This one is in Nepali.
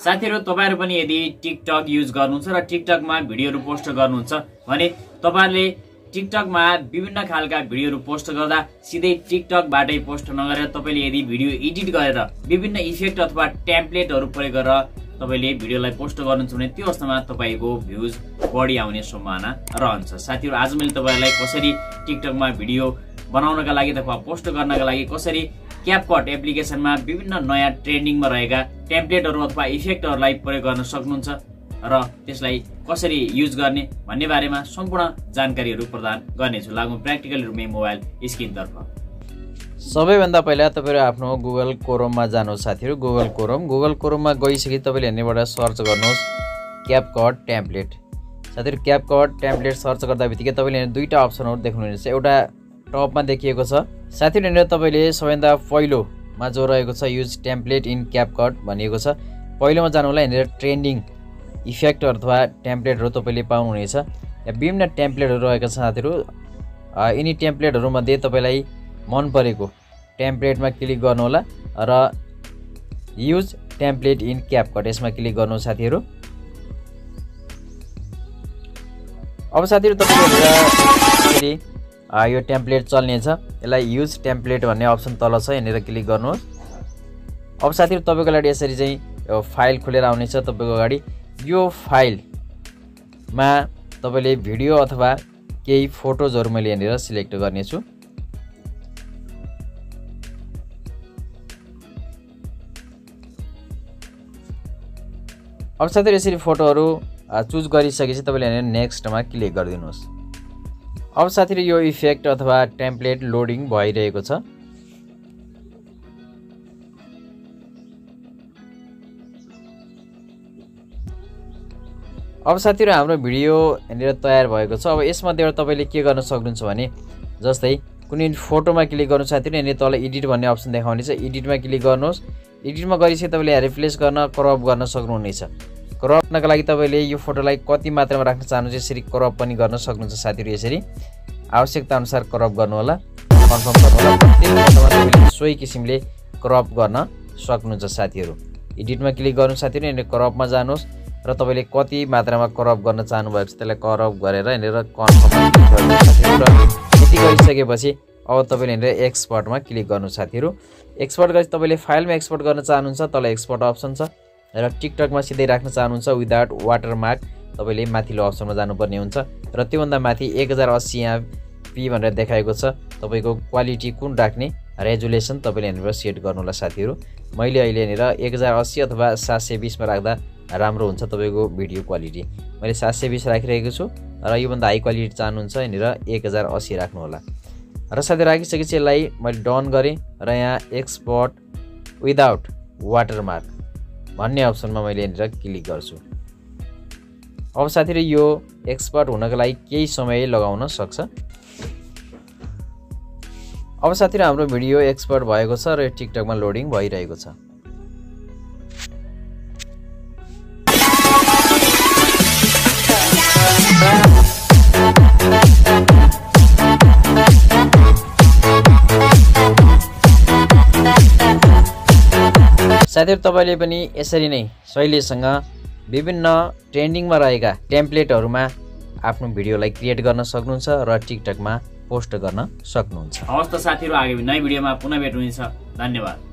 साथीहरु तपाईहरु पनि यदि टिकटक युज गर्नुहुन्छ र टिकटकमा भिडियोहरु पोस्ट गर्नुहुन्छ भने तपाईहरुले टिकटकमा विभिन्न खालका भिडियोहरु पोस्ट गर्दा सिधै टिकटकबाटै पोस्ट नगरेर तपाईले यदि भिडियो एडिट गरेर विभिन्न इफेक्ट अथवा टेम्प्लेटहरु प्रयोग गरेर तपाईले भिडियोलाई पोस्ट गर्नुहुन्छ भने त्यो अवस्थामा तपाईको भ्युज बढी आउने सम्भावना रहन्छ। साथीहरु आज मैले तपाईहरुलाई कसरी टिकटकमा भिडियो बनाउनका लागि अथवा पोस्ट गर्नका लागि कसरी क्यापकट एप्लिकेसनमा विभिन्न नयाँ ट्रेन्डिङमा रहेका टेम्प्लेटहरु अथवा इफेक्टहरुलाई प्रयोग गर्न सक्नुहुन्छ र त्यसलाई कसरी युज गर्ने भन्ने बारेमा सम्पूर्ण जानकारीहरु प्रदान गर्नेछु। लागौं प्र्याक्टिकल रूपमै मोबाइल स्क्रिनतर्फ। सबैभन्दा पहिला तपाईहरु आफ्नो गुगल क्रोममा जानुहोस् साथीहरु। गुगल क्रोममा गइसके तपाईले हेर्नेबाट सर्च गर्नुहोस् क्यापकट टेम्प्लेट। साथीहरु क्यापकट टेम्प्लेट सर्च गर्दाबित्तिकै तपाईले दुईटा अप्सनहरु देख्नुहुनेछ। एउटा टपमा देखिएको छ साथीहरु, यहाँनिर तपाईले सबैभन्दा पहिलोमा जो रहेको छ युज टेम्प्लेट इन क्यापकट भनिएको छ, पहिलोमा जानु होला। यहाँनिर ट्रेन्डिङ इफेक्ट अथवा टेम्प्लेटहरु तपाईले पाउनुहुनेछ। यहाँ विभिन्न टेम्प्लेटहरु रहेका छन् साथीहरु। यिनी टेम्प्लेटहरु मध्ये तपाईलाई मन परेको टेम्प्लेटमा क्लिक गर्नु होला र युज टेम्प्लेट इन क्यापकट यसमा क्लिक गर्नुहोस् साथीहरु। अब साथीहरु तपाईले यो टेम्प्लेट चल्ने छ, यसलाई युज टेम्प्लेट भन्ने अप्सन तल छ, यहाँनिर क्लिक गर्नुहोस्। अब साथीहरु तपाईको लागि यसरी चाहिँ यो फाइल खुलेर आउनेछ तपाईको अगाडि। यो फाइलमा तपाईले भिडियो अथवा केही फोटोजहरु मैले यहाँनिर सिलेक्ट गर्ने छु। अब साथीहरु यसरी फोटोहरु चुज गरिसकेपछि तपाईले यहाँ नेक्स्टमा क्लिक गरिदिनुहोस्। अब साथीहरु यो इफेक्ट अथवा टेम्प्लेट लोडिङ भइरहेको छ। अब साथीहरु हाम्रो भिडियो यहाँनिर तयार भएको छ। अब यसमध्येबाट तपाईले के गर्न सक्नुहुन्छ भने जस्तै कुनै फोटोमा क्लिक गर्नु साथीहरु, यहाँनिर तल एडिट भन्ने अप्सन देखाउने छ, एडिटमा क्लिक गर्नुहोस्। एडिटमा गरिसके तपाईले रिप्लेस गर्न क्रप गर्न सक्नुहुनेछ। क्रप गर्नका लागि तपाईले यो फोटोलाई कति मात्रामा राख्न चाहनुहुन्छ यसरी क्रप पनि गर्न सक्नुहुन्छ साथीहरु। यसरी आवश्यकता अनुसार क्रप गर्नु होला, कन्फर्म गर्नु होला। प्रत्येक फोटोमा तपाईले सोही किसिमले क्रप गर्न सक्नुहुन्छ साथीहरु। एडिटमा क्लिक गर्नु साथीहरु, यहाँनिर क्रपमा जानुहोस् र तपाईले कति मात्रामा क्रप गर्न चाहनु भएको छ त्यसलाई क्रप गरेर यहाँनिर कन्फर्म गर्नु साथीहरु। यति गरिसकेपछि अब तपाईले यहाँनिर एक्सपोर्टमा क्लिक गर्नु साथीहरु। एक्सपोर्ट गरेपछि तपाईले फाइलमा एक्सपोर्ट गर्न चाहनुहुन्छ, तल एक्सपोर्ट अप्सन छ र टिकटकमा सिधै राख्न चाहनुहुन्छ विदाउट वाटरमार्क तपाईले माथिल्लो अप्सनमा जानुपर्ने हुन्छ र त्योभन्दा माथि 1080 p भनेर देखाएको छ। तपाईको क्वालिटी कुन राख्ने रेजुलेसन तपाईले यहाँनिर सेट गर्नु होला साथीहरु। मैले अहिले यहाँनिर 1080 अथवा 720 मा राख्दा राम्रो हुन्छ तपाईको भिडियो क्वालिटी। मैले 720 राखिरहेको छु र यो भन्दा हाई क्वालिटी चाहनुहुन्छ यहाँनिर 1080 राख्नु होला। र साथै राखिसकेपछि यसलाई मैले डन गरे र यहाँ एक्सपोर्ट विदाउट वाटरमार्क भन्ने अप्सनमा मैले यहाँनिर क्लिक गर्छु। अब साथीहरु यो एक्सपोर्ट हुनको लागि केही समय लगाउन सक्छ। अब साथीहरु हाम्रो भिडियो एक्सपोर्ट भएको छ र टिकटकमा लोडिङ भइरहेको छ। साथीहरु तपाईले पनि यसरी नै शैलीसँग विभिन्न ट्रेन्डिङमा रहेका टेम्प्लेटहरुमा आफ्नो भिडियोलाई क्रिएट गर्न सक्नुहुन्छ र टिकटकमा पोस्ट गर्न सक्नुहुन्छ। हवस् त साथीहरु, आगामी नयाँ भिडियोमा पुनः भेट हुनेछ। धन्यवाद।